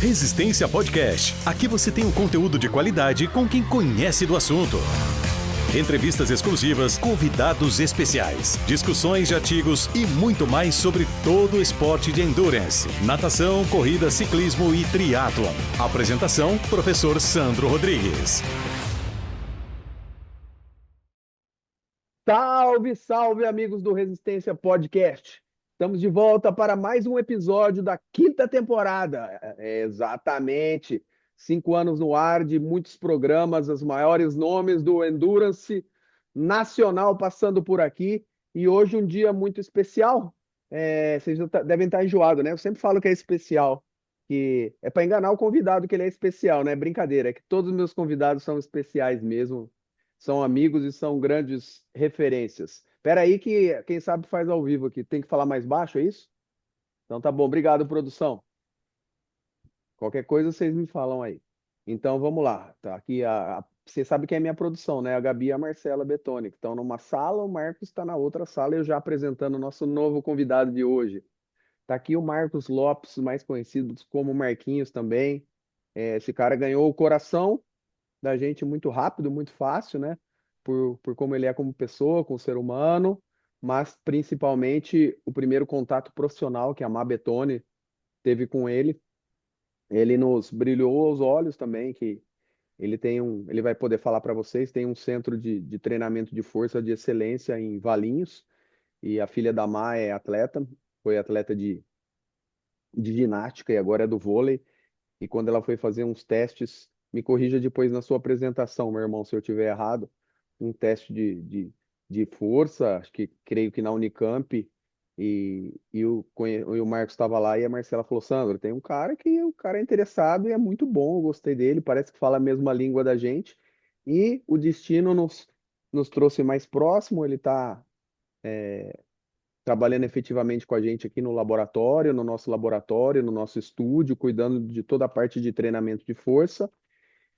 Resistência Podcast. Aqui você tem um conteúdo de qualidade com quem conhece do assunto. Entrevistas exclusivas, convidados especiais, discussões de artigos e muito mais sobre todo o esporte de endurance, natação, corrida, ciclismo e triatlon. Apresentação, professor Sandro Rodrigues. Salve, salve, amigos do Resistência Podcast. Estamos de volta para mais um episódio da quinta temporada. Exatamente. 5 anos no ar, de muitos programas, os maiores nomes do Endurance nacional passando por aqui. E hoje um dia muito especial. Vocês já devem estar enjoados, né? Eu sempre falo que é especial, que é para enganar o convidado que ele é especial, né? Brincadeira, é que todos os meus convidados são especiais mesmo. São amigos e são grandes referências. Espera aí que quem sabe faz ao vivo aqui. Tem que falar mais baixo, é isso? Então tá bom. Obrigado, produção. Qualquer coisa vocês me falam aí. Então vamos lá. Tá aqui você sabe quem é minha produção, né? A Gabi e a Marcela Betoni, que estão numa sala, o Marcos está na outra sala, eu já apresentando o nosso novo convidado de hoje. Tá aqui o Marcos Lopes, mais conhecido como Marquinhos também. Esse cara ganhou o coração da gente muito rápido, muito fácil, né? Por como ele é como pessoa, como ser humano, mas principalmente o primeiro contato profissional que a Má Betoni teve com ele. Ele nos brilhou os olhos também, que ele vai poder falar para vocês, tem um centro de treinamento de força de excelência em Valinhos, e a filha da Má é atleta, foi atleta de ginástica e agora é do vôlei. E quando ela foi fazer uns testes, me corrija depois na sua apresentação, meu irmão, se eu tiver errado, um teste de força, acho que creio que na Unicamp, e o Marcos estava lá e a Marcela falou, Sandro, tem um cara que o cara é interessado e é muito bom, eu gostei dele, parece que fala a mesma língua da gente, e o destino nos trouxe mais próximo, ele está trabalhando efetivamente com a gente aqui no laboratório, no nosso laboratório, no nosso estúdio, cuidando de toda a parte de treinamento de força.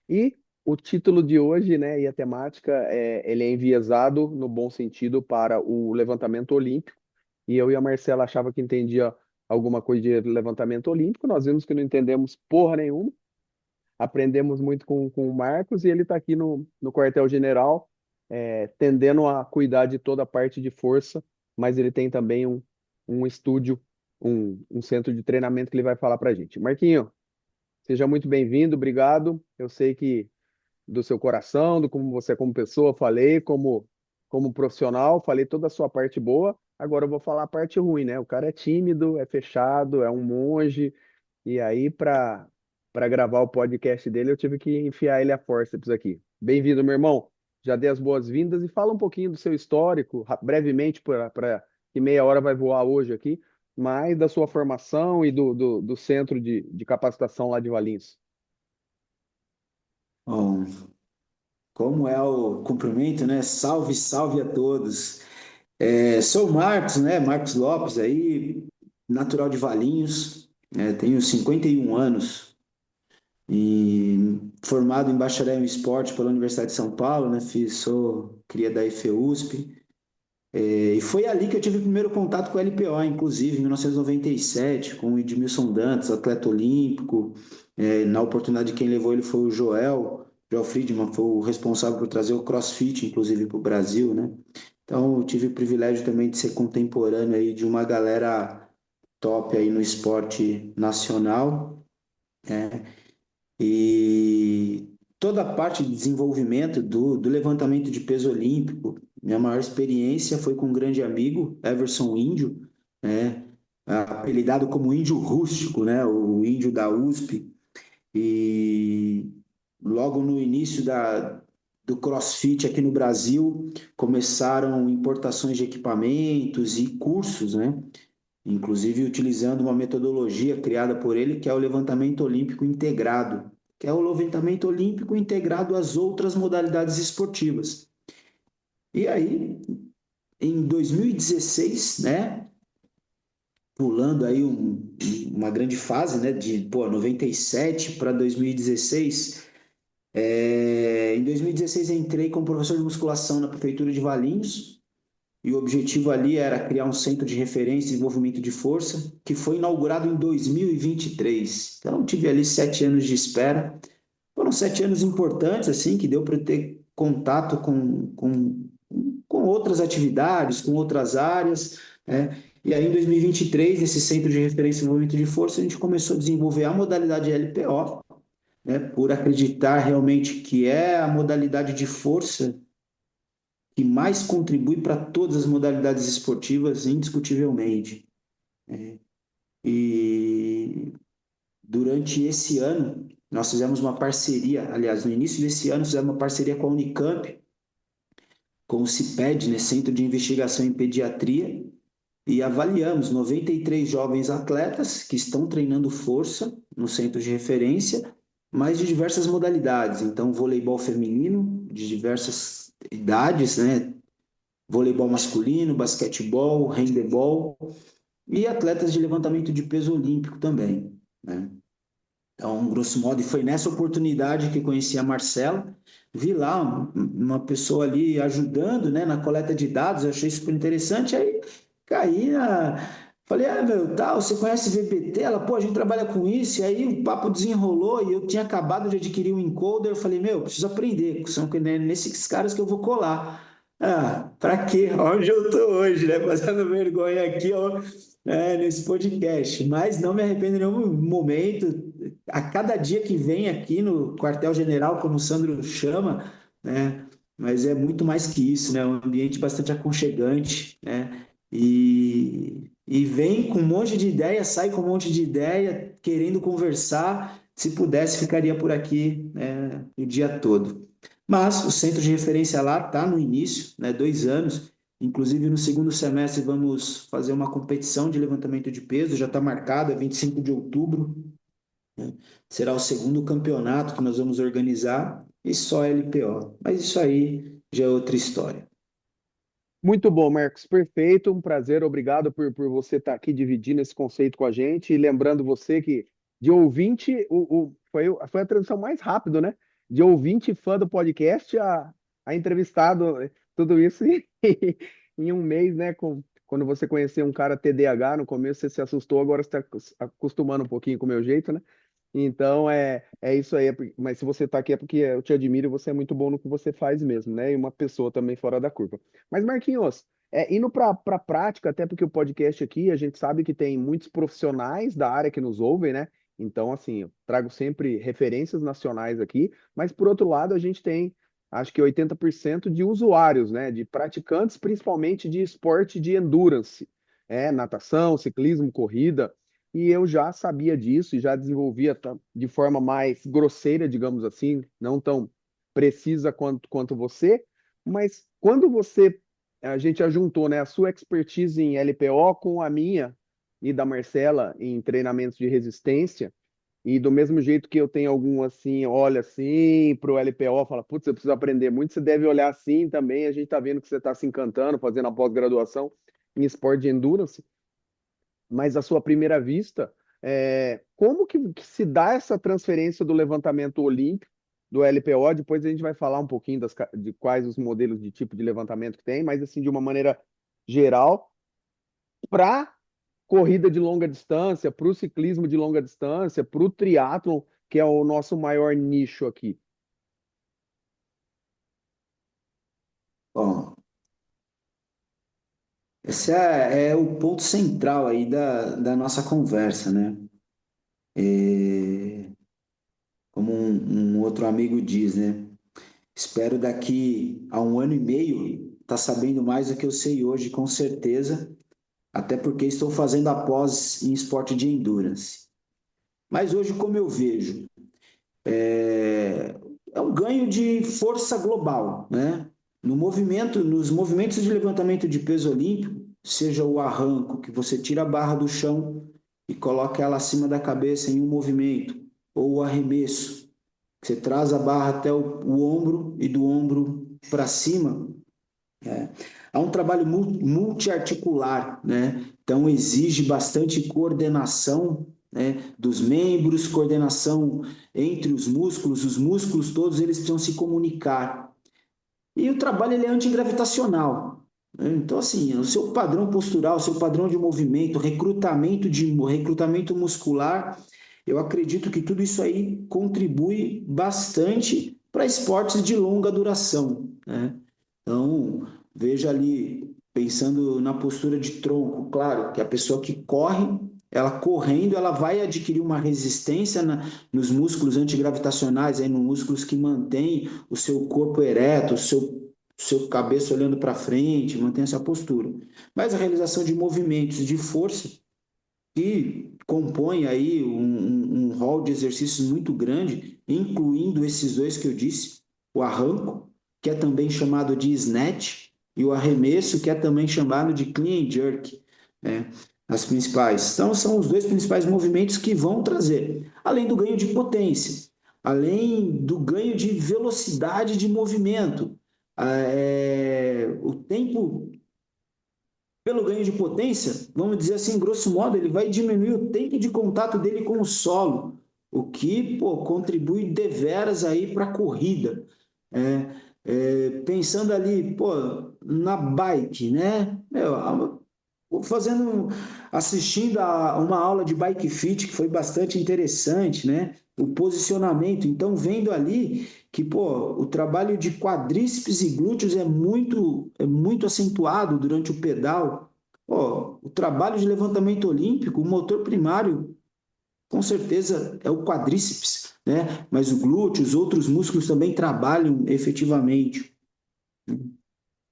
E o título de hoje, né, e a temática, ele é enviesado no bom sentido para o levantamento olímpico. E eu e a Marcela achava que entendia alguma coisa de levantamento olímpico, nós vimos que não entendemos porra nenhuma, aprendemos muito com o Marcos, e ele está aqui no quartel-general, tendendo a cuidar de toda a parte de força, mas ele tem também um estúdio, um centro de treinamento que ele vai falar para a gente. Marquinho, seja muito bem-vindo, obrigado. Eu sei que do seu coração, do como você é como pessoa, falei, como profissional, falei toda a sua parte boa, agora eu vou falar a parte ruim, né? O cara é tímido, é fechado, é um monge, e aí para gravar o podcast dele eu tive que enfiar ele a forceps aqui. Bem-vindo, meu irmão. Já dei as boas-vindas e fala um pouquinho do seu histórico, brevemente, para que meia hora vai voar hoje aqui, mas da sua formação e do centro de capacitação lá de Valinhos. Bom, como é o cumprimento, né? Salve, salve a todos. Sou o Marcos, né? Marcos Lopes aí, natural de Valinhos, tenho 51 anos e formado em bacharel em esporte pela Universidade de São Paulo, né? Sou cria da IFEUSP. E foi ali que eu tive o primeiro contato com o LPO, inclusive, em 1997, com o Edmilson Dantas, atleta olímpico. Na oportunidade, quem levou ele foi o Joel Friedman, foi o responsável por trazer o CrossFit, inclusive, para o Brasil, né? Então, eu tive o privilégio também de ser contemporâneo aí de uma galera top aí no esporte nacional, né? E toda a parte de desenvolvimento do levantamento de peso olímpico, minha maior experiência foi com um grande amigo, Everson Índio, né? Apelidado como Índio Rústico, né? O índio da USP. E logo no início do CrossFit aqui no Brasil, começaram importações de equipamentos e cursos, né? Inclusive utilizando uma metodologia criada por ele, que é o levantamento olímpico integrado, que é o levantamento olímpico integrado às outras modalidades esportivas. E aí, em 2016, né, pulando aí uma grande fase, né, de 97 para 2016, em 2016 entrei como professor de musculação na prefeitura de Valinhos, e o objetivo ali era criar um centro de referência e desenvolvimento de força, que foi inaugurado em 2023. Então, tive ali 7 anos de espera. Foram 7 anos importantes, assim, que deu para ter contato com outras atividades, com outras áreas, né? E aí, em 2023, nesse centro de referência e desenvolvimento de força, a gente começou a desenvolver a modalidade LPO, né? Por acreditar realmente que é a modalidade de força que mais contribui para todas as modalidades esportivas, indiscutivelmente. E durante esse ano, nós fizemos uma parceria, aliás, no início desse ano, fizemos uma parceria com a Unicamp, com o CIPED, né, Centro de Investigação em Pediatria, e avaliamos 93 jovens atletas que estão treinando força no centro de referência, mas de diversas modalidades. Então, voleibol feminino, de diversas idades, né? Voleibol masculino, basquetebol, handebol e atletas de levantamento de peso olímpico também, né? Então, grosso modo, e foi nessa oportunidade que conheci a Marcela, vi lá uma pessoa ali ajudando, né, na coleta de dados, eu achei super interessante, aí caí Falei, meu, tal, você conhece VBT? Ela, pô, a gente trabalha com isso, e aí o papo desenrolou, e eu tinha acabado de adquirir um encoder, eu falei, meu, preciso aprender, são nesses caras que eu vou colar. Pra quê? Onde eu tô hoje, né, passando vergonha aqui, ó, nesse podcast, mas não me arrependo em nenhum momento, a cada dia que vem aqui no quartel-general, como o Sandro chama, né? Mas é muito mais que isso, né? Um ambiente bastante aconchegante, né? E vem com um monte de ideia, sai com um monte de ideia, querendo conversar. Se pudesse, ficaria por aqui, né, o dia todo. Mas o centro de referência lá está no início, né? 2 anos. Inclusive, no segundo semestre, vamos fazer uma competição de levantamento de peso, já está marcado, é 25 de outubro, né? Será o segundo campeonato que nós vamos organizar e só LPO. Mas isso aí já é outra história. Muito bom, Marcos, perfeito, um prazer, obrigado por você estar aqui dividindo esse conceito com a gente e lembrando você que de ouvinte, foi a transição mais rápida, né? De ouvinte fã do podcast a entrevistado, tudo isso em um mês, né? Quando você conheceu um cara TDAH, no começo você se assustou, agora você está acostumando um pouquinho com o meu jeito, né? Então é isso aí, mas se você está aqui é porque eu te admiro e você é muito bom no que você faz mesmo, né? E uma pessoa também fora da curva. Mas, Marquinhos, indo para a prática, até porque o podcast aqui, a gente sabe que tem muitos profissionais da área que nos ouvem, né? Então, assim, eu trago sempre referências nacionais aqui, mas por outro lado, a gente tem, acho que 80% de usuários, né? De praticantes, principalmente de esporte de endurance, natação, ciclismo, corrida. E eu já sabia disso e já desenvolvia de forma mais grosseira, digamos assim, não tão precisa quanto você, mas quando a gente ajuntou, né, a sua expertise em LPO com a minha e da Marcela em treinamentos de resistência, e do mesmo jeito que eu tenho algum assim, olha assim para o LPO, fala, putz, eu preciso aprender muito, você deve olhar assim também, a gente está vendo que você está se encantando, fazendo a pós-graduação em esporte de endurance, mas à sua primeira vista, como que se dá essa transferência do levantamento olímpico, do LPO? Depois a gente vai falar um pouquinho de quais os modelos de tipo de levantamento que tem, mas assim, de uma maneira geral, para corrida de longa distância, para o ciclismo de longa distância, para o triatlon, que é o nosso maior nicho aqui. Bom, esse é o ponto central aí da nossa conversa, né? É, como um outro amigo diz, né? Espero daqui a 1 ano e meio estar sabendo mais do que eu sei hoje, com certeza, até porque estou fazendo a pós em esporte de endurance. Mas hoje, como eu vejo, é um ganho de força global, né? Nos movimentos de levantamento de peso olímpico, seja o arranco, que você tira a barra do chão e coloca ela acima da cabeça em um movimento, ou o arremesso, que você traz a barra até o ombro e do ombro para cima, há um trabalho multiarticular, né? Então exige bastante coordenação, né, dos membros, coordenação entre os músculos todos eles precisam se comunicar. E o trabalho ele é antigravitacional. né? Então, assim, o seu padrão postural, o seu padrão de movimento, recrutamento muscular, eu acredito que tudo isso aí contribui bastante para esportes de longa duração, né? Então, veja ali, pensando na postura de tronco, claro, que a pessoa que corre, ela correndo, ela vai adquirir uma resistência nos músculos antigravitacionais, aí, nos músculos que mantêm o seu corpo ereto, o seu cabeça olhando para frente, mantém essa postura. Mas a realização de movimentos de força, que compõe aí um rol de exercícios muito grande, incluindo esses dois que eu disse, o arranco, que é também chamado de snatch, e o arremesso, que é também chamado de clean and jerk, né? As principais. Então, são os dois principais movimentos que vão trazer, além do ganho de potência, além do ganho de velocidade de movimento, o tempo pelo ganho de potência, vamos dizer assim, grosso modo, ele vai diminuir o tempo de contato dele com o solo, o que, pô, contribui deveras aí para a corrida. Pensando ali, pô, na bike, né? Assistindo a uma aula de bike fit que foi bastante interessante, né? O posicionamento, então vendo ali que, pô, o trabalho de quadríceps e glúteos é muito acentuado durante o pedal. Pô, o trabalho de levantamento olímpico, o motor primário, com certeza é o quadríceps, né? Mas o glúteo, os outros músculos também trabalham efetivamente.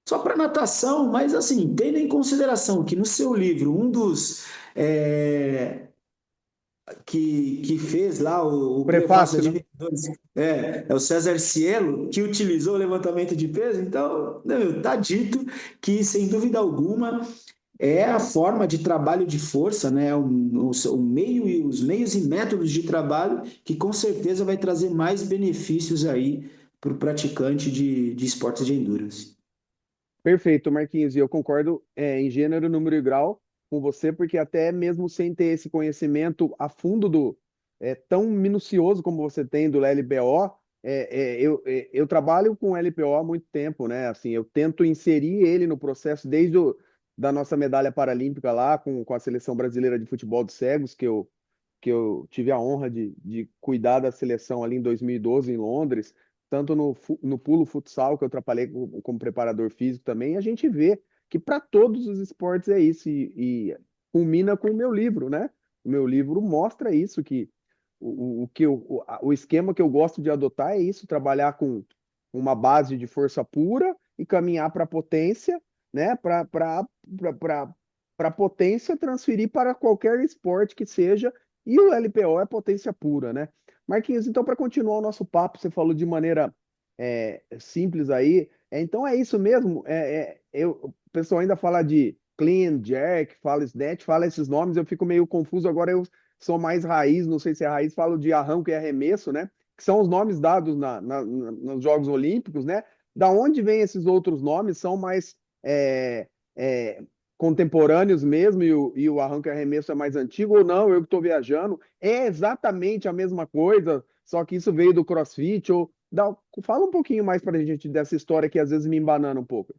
Só para natação, mas assim, tendo em consideração que no seu livro, um dos que fez lá o prefácio Prefácio, de né? Divididores, é o César Cielo, que utilizou o levantamento de peso, então, está dito que, sem dúvida alguma, é a forma de trabalho de força, né? O meio e os meios e métodos de trabalho que com certeza vai trazer mais benefícios aí para o praticante de esportes de endurance. Perfeito, Marquinhos, e eu concordo em gênero, número e grau com você, porque até mesmo sem ter esse conhecimento a fundo tão minucioso como você tem do LPO, eu trabalho com LPO há muito tempo, né? Assim, eu tento inserir ele no processo desde da nossa medalha paralímpica lá com a seleção brasileira de futebol de cegos, que eu tive a honra de cuidar da seleção ali em 2012 em Londres, tanto no pulo futsal, que eu trabalhei como preparador físico também, a gente vê que para todos os esportes é isso, e culmina com o meu livro, né? O meu livro mostra isso, que o esquema que eu gosto de adotar é isso, trabalhar com uma base de força pura e caminhar para a potência, né? Para a potência transferir para qualquer esporte que seja, e o LPO é potência pura, né? Marquinhos, então, para continuar o nosso papo, você falou de maneira simples aí. Então, é isso mesmo. O pessoal ainda fala de clean, jerk, fala snatch, fala esses nomes, eu fico meio confuso. Agora eu sou mais raiz, não sei se é raiz, falo de arranco e arremesso, né? Que são os nomes dados nos Jogos Olímpicos, né? Da onde vêm esses outros nomes? São mais é, é, contemporâneos mesmo, e o arranque e arremesso é mais antigo, ou não, eu que estou viajando, é exatamente a mesma coisa, só que isso veio do CrossFit, fala um pouquinho mais para a gente dessa história que às vezes me embanana um pouco.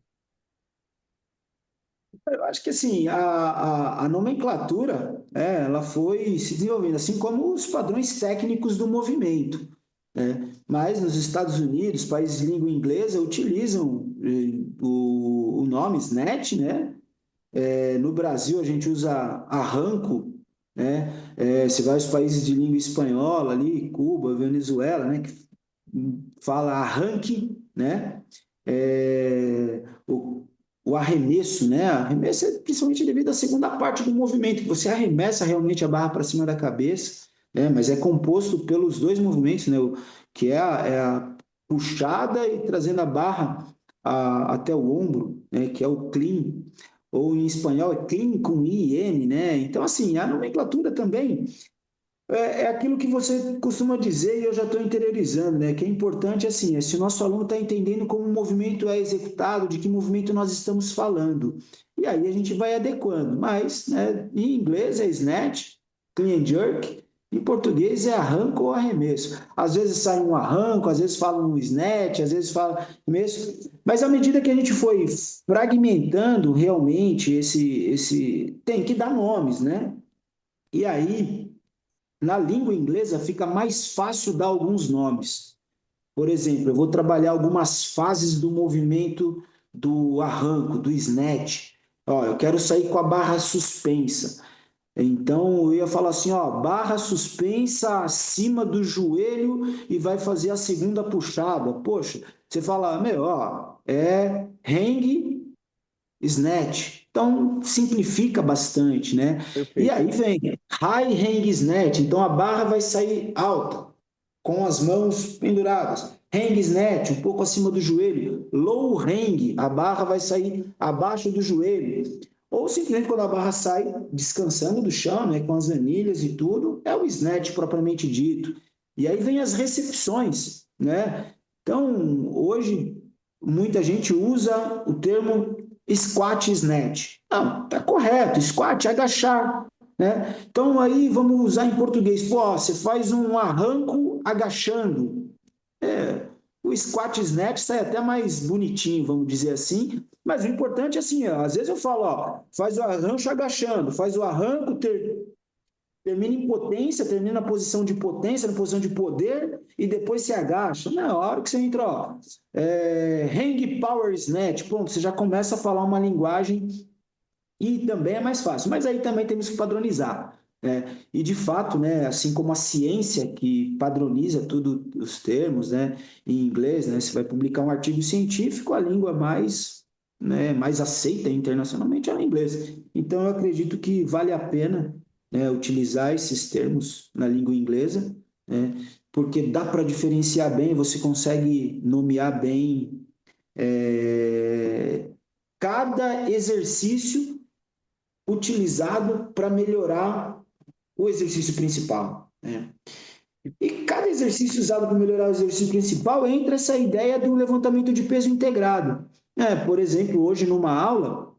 Eu acho que assim, a nomenclatura, ela foi se desenvolvendo, assim como os padrões técnicos do movimento, né? Mas nos Estados Unidos, países de língua inglesa, utilizam o nome SNAT, né? No Brasil, a gente usa arranco, né? Se vai aos países de língua espanhola, ali, Cuba, Venezuela, né? Que fala arranque, né? O arremesso, né? Arremesso é principalmente devido à segunda parte do movimento, que você arremessa realmente a barra para cima da cabeça, né? Mas é composto pelos dois movimentos, né? Que é a puxada e trazendo a barra até o ombro, né? Que é o clean, ou em espanhol é clean com I e N, né? Então, assim, a nomenclatura também é aquilo que você costuma dizer e eu já estou interiorizando, né? Que é importante, assim, se o nosso aluno está entendendo como o movimento é executado, de que movimento nós estamos falando. E aí a gente vai adequando. Mas, né, em inglês é snatch, clean and jerk, Em português é arranco ou arremesso. Às vezes sai um arranco, às vezes fala um snatch, às vezes fala arremesso. Mas à medida que a gente foi fragmentando realmente tem que dar nomes, né? E aí, na língua inglesa, fica mais fácil dar alguns nomes. Por exemplo, eu vou trabalhar algumas fases do movimento do arranco, do snatch. Ó, eu quero sair com a barra suspensa. Então eu ia falar assim, ó, barra suspensa acima do joelho e vai fazer a segunda puxada. Poxa, você fala, meu, ó, é hang snatch. Então simplifica bastante, né? E Perfeito. aí vem high hang snatch. Então a barra vai sair alta, com as mãos penduradas. Hang snatch, um pouco acima do joelho. Low hang, a barra vai sair abaixo do joelho. Ou simplesmente quando a barra sai descansando do chão, né, com as anilhas e tudo, é o snatch propriamente dito. E aí vem as recepções, né? Então, hoje, muita gente usa o termo squat snatch. Não, tá correto, squat é agachar, né? Então aí vamos usar em português. Pô, você faz um arranco agachando. É, o squat snatch sai até mais bonitinho, vamos dizer assim. Mas o importante é assim, ó, às vezes eu falo, ó, faz o arranco agachando, faz o arranco, termina em potência, termina na posição de potência, na posição de poder, e depois se agacha. Na hora que você entra, ó, hang power snatch, pronto, você já começa a falar uma linguagem e também é mais fácil. Mas aí também temos que padronizar. Né? E de fato, né, assim como a ciência que padroniza tudo os termos, né, em inglês, né, você vai publicar um artigo científico, a língua mais, né, mais aceita internacionalmente é o inglês. Então eu acredito que vale a pena, né, utilizar esses termos na língua inglesa, né, porque dá para diferenciar bem, você consegue nomear bem cada exercício utilizado para melhorar o exercício principal. Né? E cada exercício usado para melhorar o exercício principal entra essa ideia do levantamento de peso integrado. Por exemplo, hoje numa aula,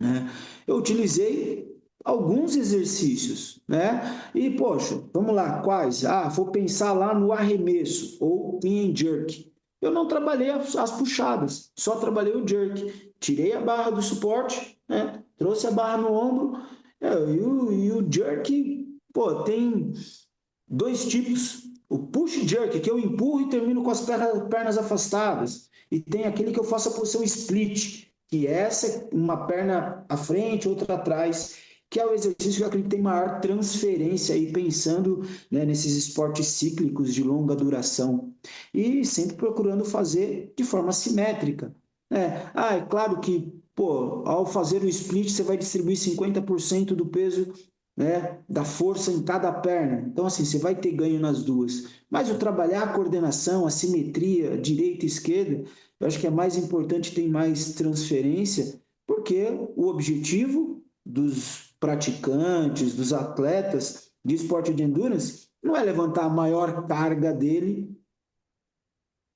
né, eu utilizei alguns exercícios, né? E, poxa, vamos lá, quais? Ah, vou pensar lá no arremesso ou clean and jerk. Eu não trabalhei as puxadas, só trabalhei o jerk. Tirei a barra do suporte, né? Trouxe a barra no ombro, e o jerk, pô, tem dois tipos. O push jerk, que eu empurro e termino com as pernas afastadas. E tem aquele que eu faço a posição split, que essa uma perna à frente, outra atrás, que é o exercício que eu acredito que tem maior transferência aí, pensando, né, nesses esportes cíclicos de longa duração. E sempre procurando fazer de forma simétrica. Né? É claro que, pô, ao fazer o split, você vai distribuir 50% do peso, né, da força em cada perna. Então, assim, você vai ter ganho nas duas. Mas o trabalhar a coordenação, a simetria, direita e esquerda, eu acho que é mais importante, tem mais transferência, porque o objetivo dos praticantes, dos atletas de esporte de endurance, não é levantar a maior carga dele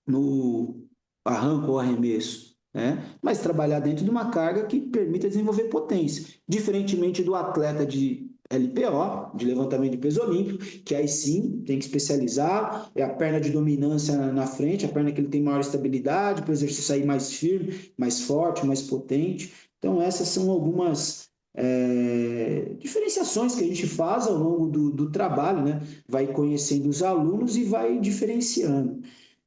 no arranco ou arremesso, né? Mas trabalhar dentro de uma carga que permita desenvolver potência, diferentemente do atleta de LPO, de levantamento de peso olímpico, que aí sim tem que especializar, é a perna de dominância na frente, a perna que ele tem maior estabilidade, para o exercício sair mais firme, mais forte, mais potente. Então essas são algumas diferenciações que a gente faz ao longo do trabalho, né? Vai conhecendo os alunos e vai diferenciando.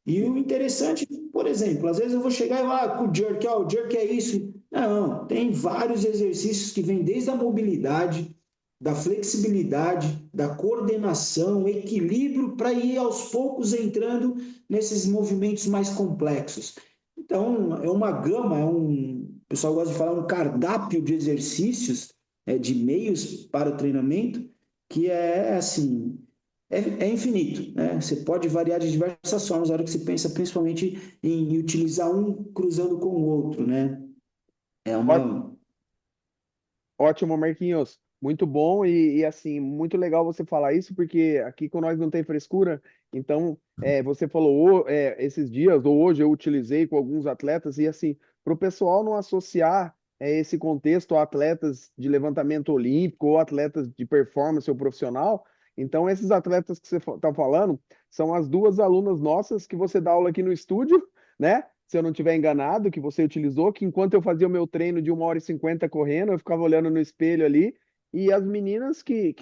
E o interessante, por exemplo, às vezes eu vou chegar e falar com o jerk, o jerk é isso. Não, tem vários exercícios que vêm desde a mobilidade, da flexibilidade, da coordenação, equilíbrio, para ir aos poucos entrando nesses movimentos mais complexos. Então, é uma gama, o pessoal gosta de falar, um cardápio de exercícios, de meios para o treinamento, que é assim, é infinito, né? Você pode variar de diversas formas na hora que você pensa principalmente em utilizar um cruzando com o outro, né? É Ó- uma. Ótimo, Marquinhos. Muito bom e, assim, muito legal você falar isso, porque aqui com nós não tem frescura. Então, você falou esses dias, ou hoje eu utilizei com alguns atletas, e assim, para o pessoal não associar esse contexto a atletas de levantamento olímpico ou atletas de performance ou profissional, Então, esses atletas que você está falando são as duas alunas nossas que você dá aula aqui no estúdio, né? Se eu não estiver enganado, que você utilizou, que enquanto eu fazia o meu treino de 1h50 correndo, eu ficava olhando no espelho ali, e as meninas que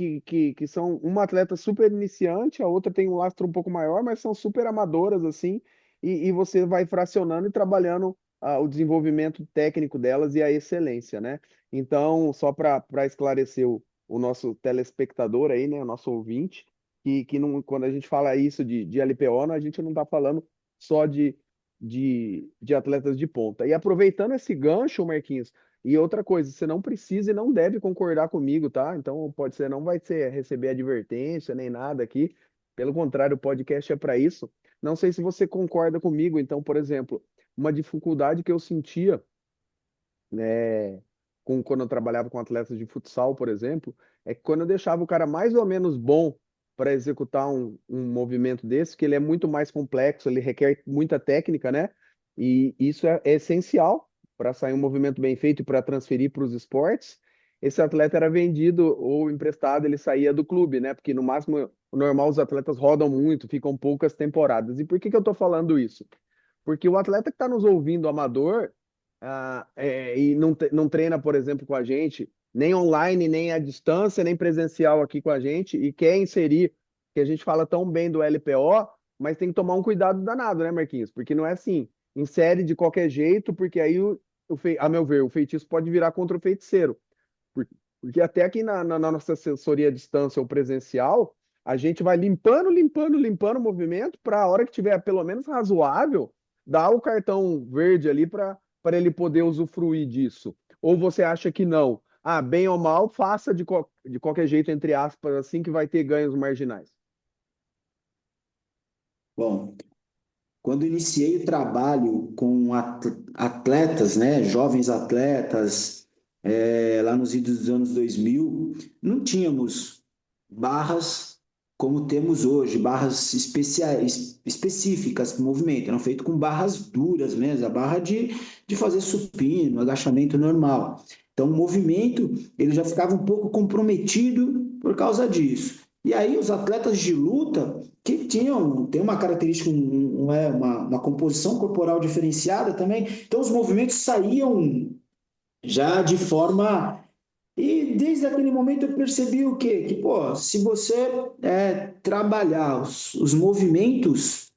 são uma atleta super iniciante, a outra tem um lastro um pouco maior, mas são super amadoras, assim, e você vai fracionando e trabalhando o desenvolvimento técnico delas e a excelência, né? Então, só para esclarecer o nosso telespectador aí, né, o nosso ouvinte, que não, quando a gente fala isso de LPO, a gente não está falando só de atletas de ponta. E aproveitando esse gancho, Marquinhos, e outra coisa, você não precisa e não deve concordar comigo, tá? Então, pode ser, não vai ser receber advertência nem nada aqui. Pelo contrário, o podcast é para isso. Não sei se você concorda comigo. Então, por exemplo, uma dificuldade que eu sentia, né, quando eu trabalhava com atletas de futsal, por exemplo, é que quando eu deixava o cara mais ou menos bom para executar um movimento desse, que ele é muito mais complexo, ele requer muita técnica, né? E isso é essencial para sair um movimento bem feito e para transferir para os esportes. Esse atleta era vendido ou emprestado, ele saía do clube, né? Porque no máximo, o normal, os atletas rodam muito, ficam poucas temporadas. E por que que eu estou falando isso? Porque o atleta que está nos ouvindo amador, e não treina, por exemplo, com a gente, nem online, nem à distância, nem presencial aqui com a gente, e quer inserir, que a gente fala tão bem do LPO, mas tem que tomar um cuidado danado, né, Marquinhos? Porque não é assim, insere de qualquer jeito, porque aí, a meu ver, o feitiço pode virar contra o feiticeiro. Porque até aqui na nossa assessoria à distância ou presencial, a gente vai limpando, limpando, limpando o movimento para a hora que tiver pelo menos razoável, dar o cartão verde ali para ele poder usufruir disso. Ou você acha que não? Ah, bem ou mal, faça de qualquer jeito, entre aspas, assim que vai ter ganhos marginais. Bom, quando iniciei o trabalho com atletas, né, jovens atletas, lá nos idos dos anos 2000, não tínhamos barras como temos hoje, barras específicas para o movimento, eram feitas com barras duras mesmo, a barra de fazer supino, agachamento normal. Então, o movimento ele já ficava um pouco comprometido por causa disso. E aí, os atletas de luta, que tem uma característica, uma composição corporal diferenciada também, então os movimentos saíam já de forma. E desde aquele momento eu percebi o quê? Que, pô, se você trabalhar os movimentos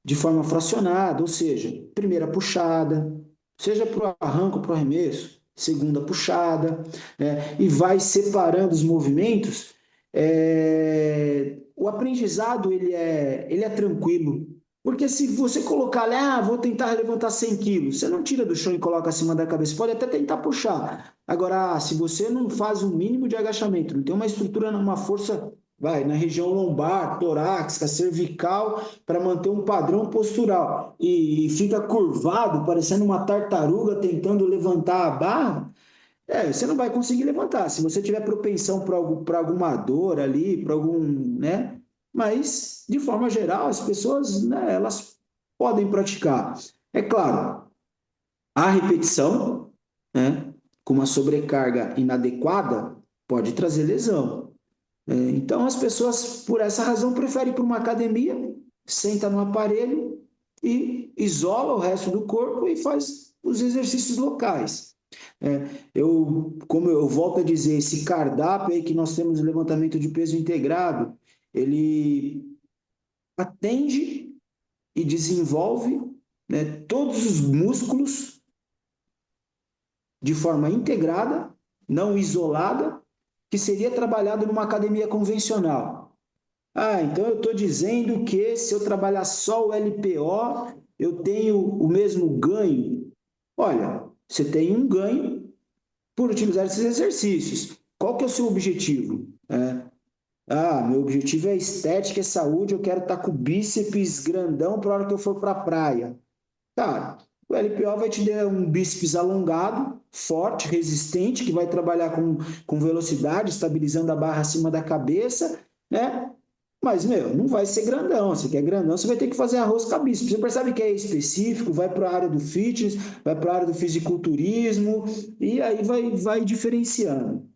de forma fracionada, ou seja, primeira puxada, seja para o arranco, para o arremesso, segunda puxada, né, e vai separando os movimentos, o aprendizado ele é tranquilo. Porque se você colocar ali, vou tentar levantar 100 quilos, você não tira do chão e coloca acima da cabeça, pode até tentar puxar. Agora, se você não faz um mínimo de agachamento, não tem uma estrutura, uma força, na região lombar, torácica, cervical, para manter um padrão postural, e fica curvado, parecendo uma tartaruga tentando levantar a barra, você não vai conseguir levantar. Se você tiver propensão para alguma dor ali, para algum, né? Mas, de forma geral, as pessoas, né, elas podem praticar. É claro, a repetição, né, com uma sobrecarga inadequada, pode trazer lesão. Então, as pessoas, por essa razão, preferem ir para uma academia, senta no aparelho e isola o resto do corpo e faz os exercícios locais. Como eu volto a dizer, esse cardápio aí que nós temos de levantamento de peso integrado, ele atende e desenvolve, né, todos os músculos de forma integrada, não isolada, que seria trabalhado numa academia convencional. Então eu estou dizendo que se eu trabalhar só o LPO, eu tenho o mesmo ganho. Olha, você tem um ganho por utilizar esses exercícios. Qual que é o seu objetivo? Meu objetivo é estética, é saúde, eu quero estar com o bíceps grandão para a hora que eu for para a praia. Cara, o LPO vai te dar um bíceps alongado, forte, resistente, que vai trabalhar com velocidade, estabilizando a barra acima da cabeça, né? Mas, não vai ser grandão. Se quer grandão, você vai ter que fazer arroz com a bíceps. Você percebe que é específico, vai para a área do fitness, vai para a área do fisiculturismo, e aí vai diferenciando.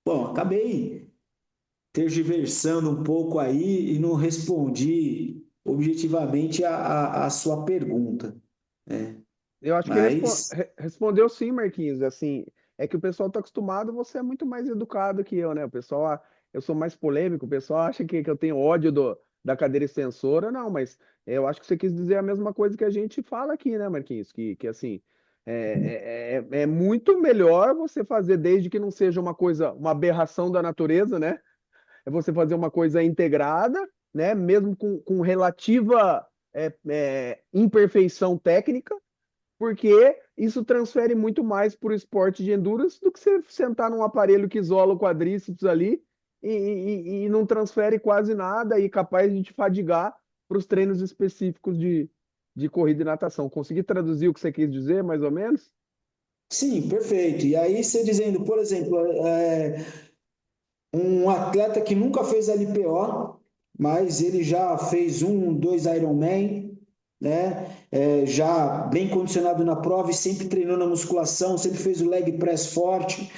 Bom, acabei tergiversando um pouco aí e não respondi objetivamente a sua pergunta, né? Eu acho que Mas, respondeu sim, Marquinhos. Assim, é que o pessoal está acostumado, você é muito mais educado que eu, né? O pessoal, eu sou mais polêmico, o pessoal acha que eu tenho ódio da cadeira extensora, não, mas eu acho que você quis dizer a mesma coisa que a gente fala aqui, né, Marquinhos? Que assim, é muito melhor você fazer, desde que não seja uma coisa, uma aberração da natureza, né? É você fazer uma coisa integrada, né? Mesmo com relativa imperfeição técnica, porque isso transfere muito mais para o esporte de endurance do que você sentar num aparelho que isola o quadríceps ali e não transfere quase nada e é capaz de te fadigar para os treinos específicos de corrida e natação. Consegui traduzir o que você quis dizer, mais ou menos? sim, perfeito. E aí você dizendo, por exemplo, um atleta que nunca fez LPO, mas ele já fez um, dois Ironman, né? Já bem condicionado na prova e sempre treinou na musculação, sempre fez o leg press forte,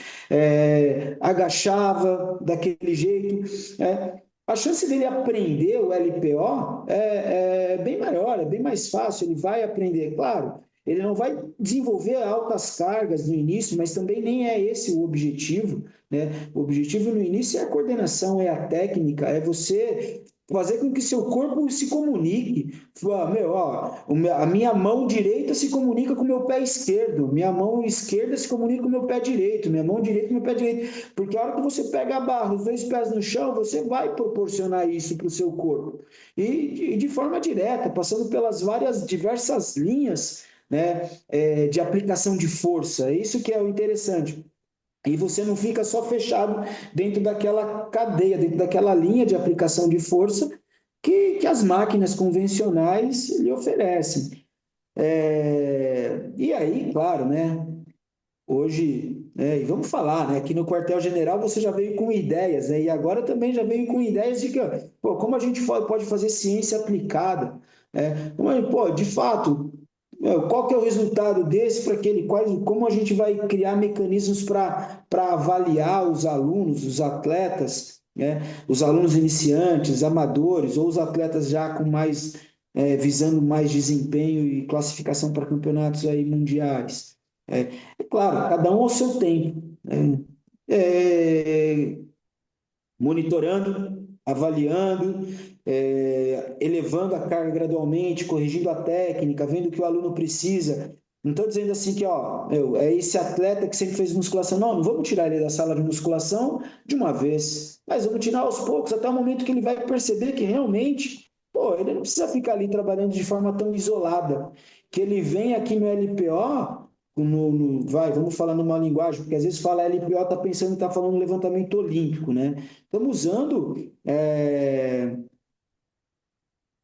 agachava daquele jeito, né? A chance dele aprender o LPO é bem maior, é bem mais fácil, ele vai aprender, claro. Ele não vai desenvolver altas cargas no início, mas também nem é esse o objetivo, né? O objetivo no início é a coordenação, é a técnica, é você fazer com que seu corpo se comunique. Meu, ó, a minha mão direita se comunica com o meu pé esquerdo, minha mão esquerda se comunica com o meu pé direito, minha mão direita com o meu pé direito. Porque a hora que você pega a barra, os dois pés no chão, você vai proporcionar isso para o seu corpo. E de forma direta, passando pelas várias, diversas linhas, né, de aplicação de força. É isso que é o interessante. E você não fica só fechado dentro daquela cadeia, dentro daquela linha de aplicação de força que as máquinas convencionais lhe oferecem. E aí, claro, né? Hoje, né, e vamos falar, né? Aqui no quartel-general você já veio com ideias, né? E agora também já veio com ideias de que, pô, como a gente pode fazer ciência aplicada, né? Pô, de fato, qual que é o resultado desse para aquele, como a gente vai criar mecanismos para avaliar os alunos, os atletas, né? Os alunos iniciantes, amadores, ou os atletas já com mais, visando mais desempenho e classificação para campeonatos aí mundiais. É claro, cada um ao seu tempo, né? É, Monitorando, avaliando, elevando a carga gradualmente, corrigindo a técnica, vendo o que o aluno precisa. Não estou dizendo assim que é esse atleta que sempre fez musculação. Não, não vamos tirar ele da sala de musculação de uma vez, mas vamos tirar aos poucos, até o momento que ele vai perceber que realmente, pô, ele não precisa ficar ali trabalhando de forma tão isolada. Que ele vem aqui no LPO, vamos falar numa linguagem, porque às vezes fala LPO, está pensando que está falando levantamento olímpico, né? Estamos usando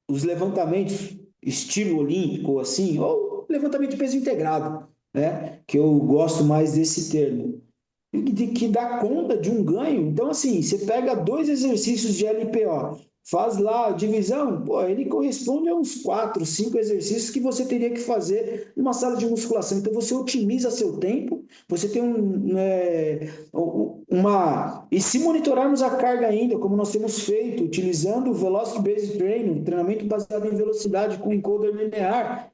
os levantamentos estilo olímpico, assim, ou levantamento de peso integrado, né? Que eu gosto mais desse termo. Que dá conta de um ganho. Então, assim, você pega dois exercícios de LPO, faz lá a divisão, pô, ele corresponde a uns 4, 5 exercícios que você teria que fazer numa sala de musculação. Então, você otimiza seu tempo, você tem uma... E se monitorarmos a carga ainda, como nós temos feito, utilizando o Velocity Based Training, treinamento baseado em velocidade com encoder linear,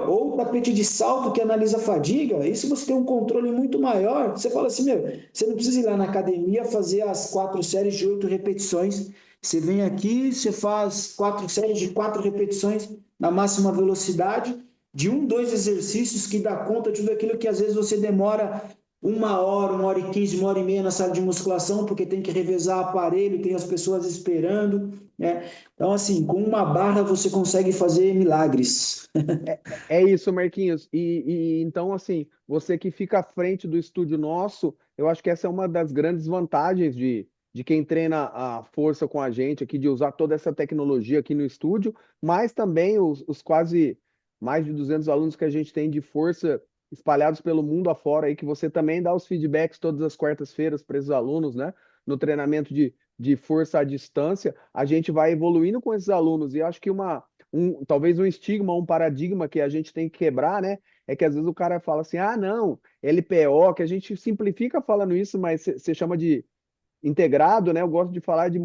ou o tapete de salto que analisa a fadiga, isso você tem um controle muito maior. Você fala assim, você não precisa ir lá na academia fazer as 4 séries de 8 repetições. Você vem aqui, você faz 4 séries de 4 repetições na máxima velocidade, de 2 exercícios que dá conta de tudo aquilo que às vezes você demora 1 hora e 15, 1 hora e meia na sala de musculação, porque tem que revezar aparelho, tem as pessoas esperando, né? Então, assim, com uma barra você consegue fazer milagres. É isso, Marquinhos. Então, assim, você que fica à frente do estúdio nosso, eu acho que essa é uma das grandes vantagens de quem treina a força com a gente aqui, de usar toda essa tecnologia aqui no estúdio, mas também os quase mais de 200 alunos que a gente tem de força espalhados pelo mundo afora aí, que você também dá os feedbacks todas as quartas-feiras para esses alunos, né? No treinamento de força à distância, a gente vai evoluindo com esses alunos. E acho que talvez um estigma, um paradigma que a gente tem que quebrar, né? É que às vezes o cara fala assim, ah, não, LPO, que a gente simplifica falando isso, mas você chama integrado, né? Eu gosto de falar de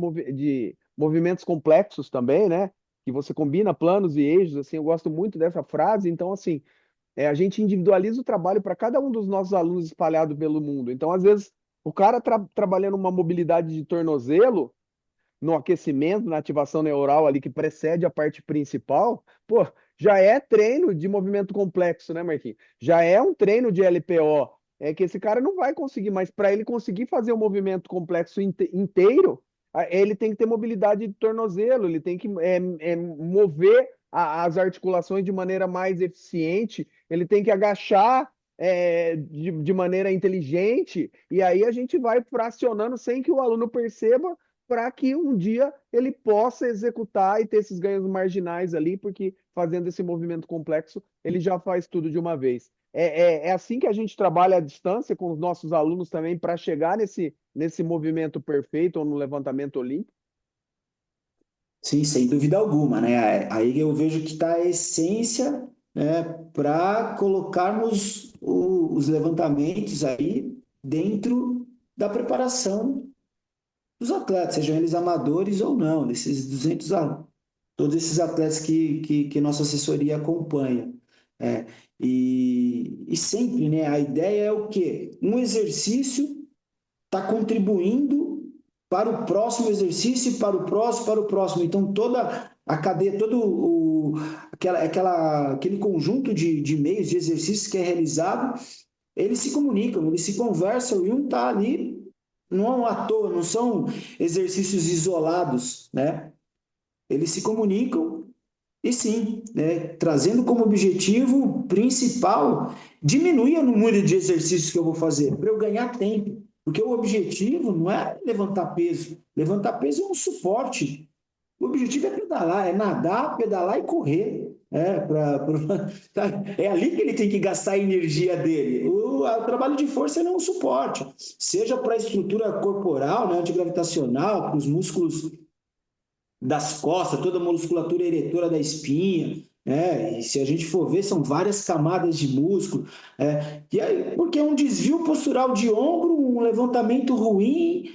movimentos complexos também, né? Que você combina planos e eixos, assim, eu gosto muito dessa frase. Então, assim, a gente individualiza o trabalho para cada um dos nossos alunos espalhado pelo mundo. Então, às vezes, o cara trabalhando uma mobilidade de tornozelo, no aquecimento, na ativação neural ali que precede a parte principal, pô, já é treino de movimento complexo, né, Marquinhos? Já é um treino de LPO. É que esse cara não vai conseguir, mas para ele conseguir fazer o movimento complexo inteiro, ele tem que ter mobilidade de tornozelo, ele tem que mover as articulações de maneira mais eficiente, ele tem que agachar de maneira inteligente, e aí a gente vai fracionando sem que o aluno perceba para que um dia ele possa executar e ter esses ganhos marginais ali, porque fazendo esse movimento complexo, ele já faz tudo de uma vez. É assim que a gente trabalha à distância com os nossos alunos também para chegar nesse movimento perfeito ou no levantamento olímpico. Sim, sem dúvida alguma, né? Aí eu vejo que está a essência, né, para colocarmos os levantamentos aí dentro da preparação dos atletas, sejam eles amadores ou não, desses 200 todos esses atletas que nossa assessoria acompanha. É, e sempre, né, a ideia é o quê? Um exercício está contribuindo para o próximo exercício, para o próximo. Então, toda a cadeia, aquele conjunto de meios, de exercícios que é realizado, eles se comunicam, eles se conversam e um está ali, não à toa, não são exercícios isolados, né? Eles se comunicam e sim, né, trazendo como objetivo principal diminuir o número de exercícios que eu vou fazer, para eu ganhar tempo. Porque o objetivo não é levantar peso. Levantar peso é um suporte. O objetivo é pedalar, é nadar, pedalar e correr. É ali que ele tem que gastar a energia dele. O trabalho de força é um suporte, seja para a estrutura corporal, né, antigravitacional, para os músculos das costas, toda a musculatura eretora da espinha, né? E se a gente for ver, são várias camadas de músculo. E aí, porque um desvio postural de ombro, um levantamento ruim,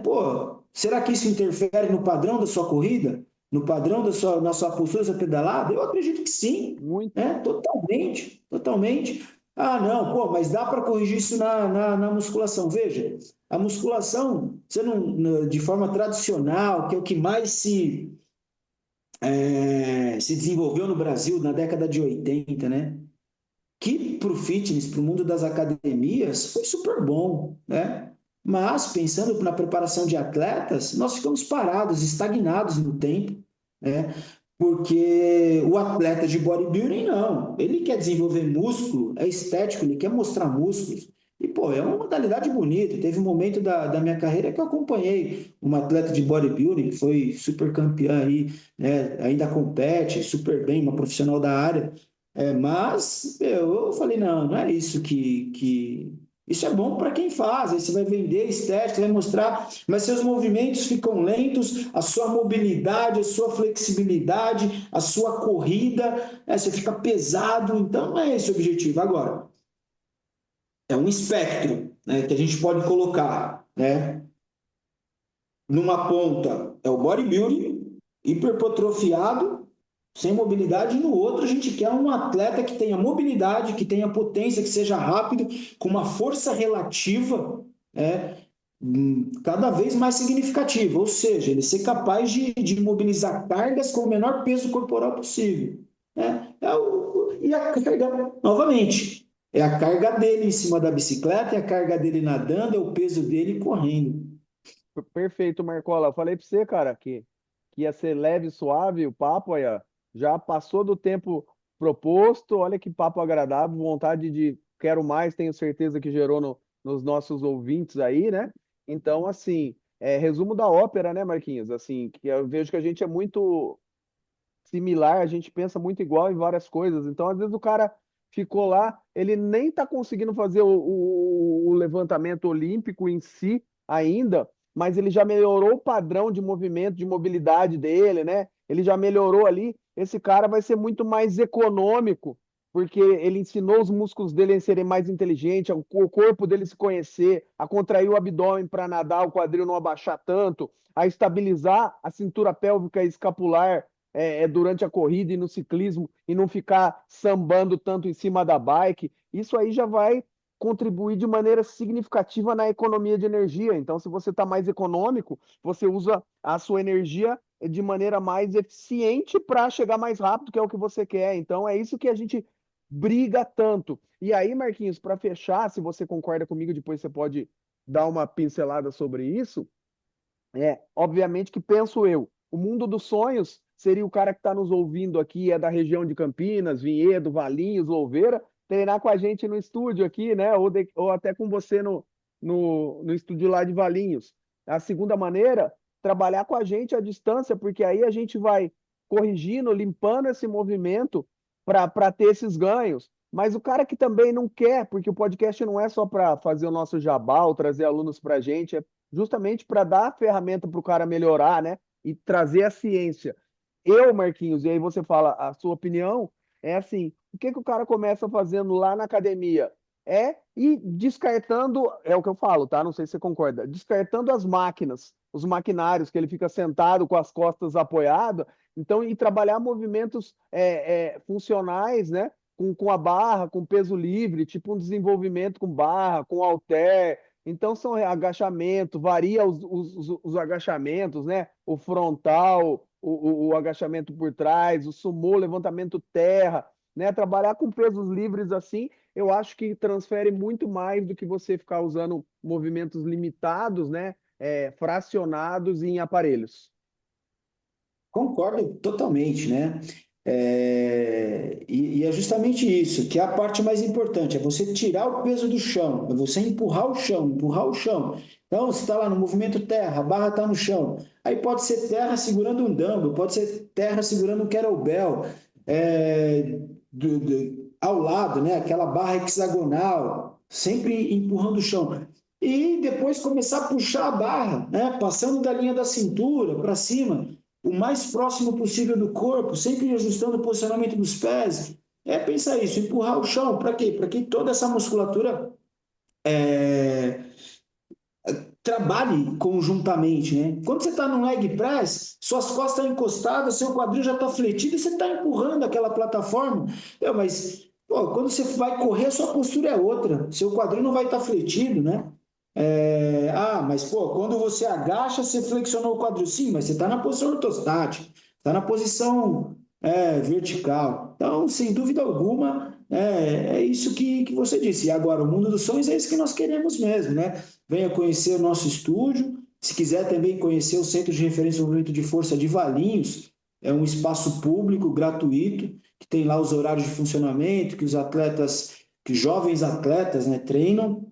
pô, será que isso interfere no padrão da sua corrida? No padrão na sua postura, da sua pedalada? Eu acredito que sim, Muito. né? Totalmente, totalmente. Ah, não, pô, mas dá para corrigir isso na musculação. Veja, a musculação, você não, de forma tradicional, que é o que mais se desenvolveu no Brasil na década de 80, né? Que para o fitness, para o mundo das academias, foi super bom, né? Mas, pensando na preparação de atletas, nós ficamos parados, estagnados no tempo, né? Porque o atleta de bodybuilding, não. Ele quer desenvolver músculo, é estético, ele quer mostrar músculos. E, pô, é uma modalidade bonita. Teve um momento da minha carreira que eu acompanhei uma atleta de bodybuilding, que foi super campeã aí, né? Ainda compete super bem, uma profissional da área. Mas eu falei, não é isso que. Isso é bom para quem faz, aí você vai vender estética, vai mostrar, mas seus movimentos ficam lentos, a sua mobilidade, a sua flexibilidade, a sua corrida, você fica pesado, então não é esse o objetivo. Agora, é um espectro, né, que a gente pode colocar, né? Numa ponta é o bodybuilding, hipertrofiado, sem mobilidade, e no outro a gente quer um atleta que tenha mobilidade, que tenha potência, que seja rápido, com uma força relativa, cada vez mais significativa, ou seja, ele ser capaz de mobilizar cargas com o menor peso corporal possível. E a carga, novamente, é a carga dele em cima da bicicleta, é a carga dele nadando, é o peso dele correndo. Perfeito, Marcola. Eu falei para você, cara, que ia ser leve e suave o papo, aí, ó. Já passou do tempo proposto. Olha que papo agradável, vontade de quero mais, tenho certeza que gerou nos nossos ouvintes aí, né? Então, assim, resumo da ópera, né, Marquinhos? Assim, que eu vejo que a gente é muito similar, a gente pensa muito igual em várias coisas. Então, às vezes, o cara ficou lá, ele nem está conseguindo fazer o levantamento olímpico em si ainda, mas ele já melhorou o padrão de movimento, de mobilidade dele, né? Ele já melhorou ali. Esse cara vai ser muito mais econômico porque ele ensinou os músculos dele a serem mais inteligentes, o corpo dele se conhecer, a contrair o abdômen para nadar, o quadril não abaixar tanto, a estabilizar a cintura pélvica e escapular durante a corrida e no ciclismo e não ficar sambando tanto em cima da bike. Isso aí já vai contribuir de maneira significativa na economia de energia. Então, se você está mais econômico, você usa a sua energia de maneira mais eficiente para chegar mais rápido, que é o que você quer. Então, é isso que a gente briga tanto. E aí, Marquinhos, para fechar, se você concorda comigo, depois você pode dar uma pincelada sobre isso. Obviamente que penso eu, o mundo dos sonhos seria o cara que está nos ouvindo aqui, é da região de Campinas, Vinhedo, Valinhos, Louveira, treinar com a gente no estúdio aqui, né? Ou até com você no estúdio lá de Valinhos. A segunda maneira, trabalhar com a gente à distância, porque aí a gente vai corrigindo, limpando esse movimento para ter esses ganhos. Mas o cara que também não quer, porque o podcast não é só para fazer o nosso jabá ou trazer alunos para a gente, é justamente para dar a ferramenta para o cara melhorar, né? E trazer a ciência. Eu, Marquinhos, e aí você fala a sua opinião, é assim, o que que o cara começa fazendo lá na academia? É ir descartando, é o que eu falo, tá? Não sei se você concorda, descartando as máquinas, os maquinários, que ele fica sentado com as costas apoiadas, então, e trabalhar movimentos funcionais, né? Com a barra, com peso livre, tipo um desenvolvimento com barra, com halter. Então, são agachamento, varia os agachamentos, né? O frontal, o agachamento por trás, o sumô, levantamento terra, né? Trabalhar com pesos livres assim, eu acho que transfere muito mais do que você ficar usando movimentos limitados, né? Fracionados em aparelhos. Concordo totalmente, né? E é justamente isso, que é a parte mais importante, é você tirar o peso do chão, é você empurrar o chão, empurrar o chão. Então, você está lá no movimento terra, a barra está no chão. Aí pode ser terra segurando um dumbbell, pode ser terra segurando um kettlebell, é, ao lado, né? Aquela barra hexagonal, sempre empurrando o chão. E depois começar a puxar a barra, né? Passando da linha da cintura para cima, o mais próximo possível do corpo, sempre ajustando o posicionamento dos pés. Pensa isso, empurrar o chão, para quê? Para que toda essa musculatura é, trabalhe conjuntamente, né? Quando você está no leg press, suas costas estão encostadas, seu quadril já está fletido e você está empurrando aquela plataforma. Mas pô, quando você vai correr, a sua postura é outra, seu quadril não vai estar fletido, né? Mas pô, quando você agacha, você flexionou o quadril. Sim, mas você está na posição ortostática, está na posição vertical. Então, sem dúvida alguma, é isso que você disse. E agora, o mundo dos sonhos é isso que nós queremos mesmo, né? Venha conhecer o nosso estúdio. Se quiser também conhecer o Centro de Referência e Desenvolvimento de Força de Valinhos, é um espaço público, gratuito, que tem lá os horários de funcionamento, que os atletas, que jovens atletas, né, treinam,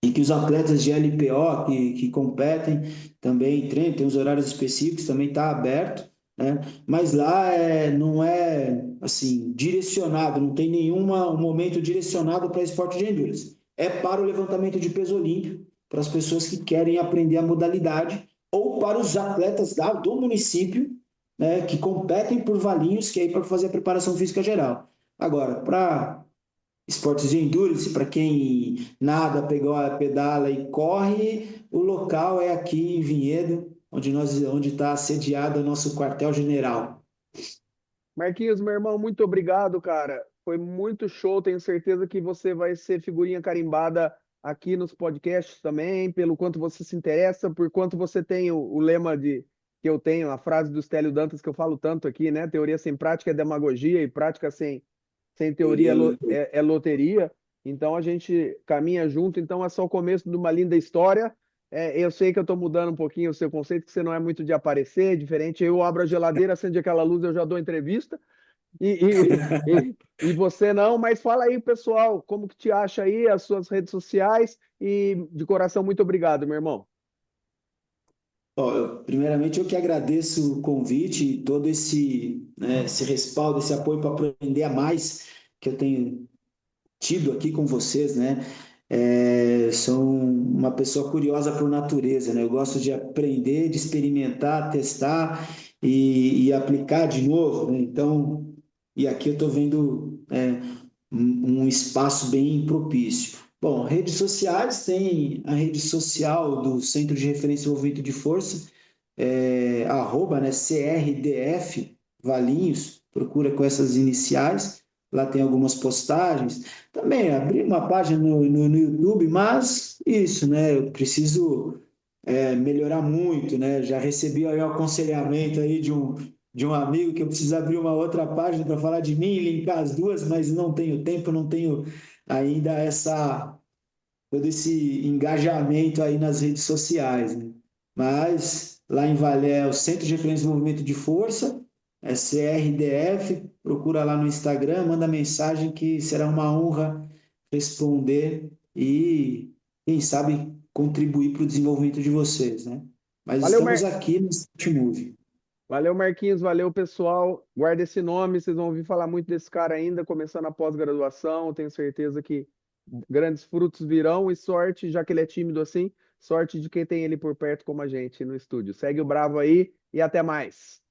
e que os atletas de LPO que competem também treinam, tem os horários específicos, também está aberto, né? Mas lá não é assim direcionado, não tem nenhum momento direcionado para esporte de endurance. É para o levantamento de peso olímpico, para as pessoas que querem aprender a modalidade, ou para os atletas do município, né, que competem por Valinhos, que é para fazer a preparação física geral. Agora, para esportes de endurance, para quem nada, pedala e corre, o local é aqui em Vinhedo, onde está sediado o nosso quartel-general. Marquinhos, meu irmão, muito obrigado, cara. Foi muito show. Tenho certeza que você vai ser figurinha carimbada aqui nos podcasts também, pelo quanto você se interessa, por quanto você tem o lema que eu tenho, a frase do Stélio Dantas que eu falo tanto aqui, né? Teoria sem prática é demagogia e prática sem teoria é loteria. Então a gente caminha junto. Então é só o começo de uma linda história. Eu sei que eu estou mudando um pouquinho o seu conceito, que você não é muito de aparecer, diferente. Eu abro a geladeira, acende aquela luz, eu já dou entrevista. E você não, mas fala aí, pessoal, como que te acha aí, as suas redes sociais, e de coração, muito obrigado, meu irmão. Primeiramente, eu que agradeço o convite e todo esse respaldo, esse apoio para aprender a mais que eu tenho tido aqui com vocês, né? Sou uma pessoa curiosa por natureza, né? Eu gosto de aprender, de experimentar, testar e aplicar de novo, né? Então, e aqui eu estou vendo um espaço bem propício. Bom, redes sociais, tem a rede social do Centro de Referência e Desenvolvimento de Força, arroba, né, CRDF Valinhos, procura com essas iniciais, lá tem algumas postagens. Também abri uma página no YouTube, mas isso, né, eu preciso melhorar muito, né? Já recebi aí um aconselhamento aí de um amigo que eu preciso abrir uma outra página para falar de mim, linkar as duas, mas não tenho tempo, não tenho ainda todo esse engajamento aí nas redes sociais, né? Mas lá em Valé é o Centro de Referência e Desenvolvimento de Força, é CRDF, procura lá no Instagram, manda mensagem que será uma honra responder e, quem sabe, contribuir para o desenvolvimento de vocês, né? Mas Valeu, estamos aqui no Move. Valeu, Marquinhos. Valeu, pessoal. Guarda esse nome, vocês vão ouvir falar muito desse cara ainda, começando a pós-graduação. Tenho certeza que grandes frutos virão e sorte, já que ele é tímido assim, sorte de quem tem ele por perto como a gente no estúdio. Segue o Bravo aí e até mais.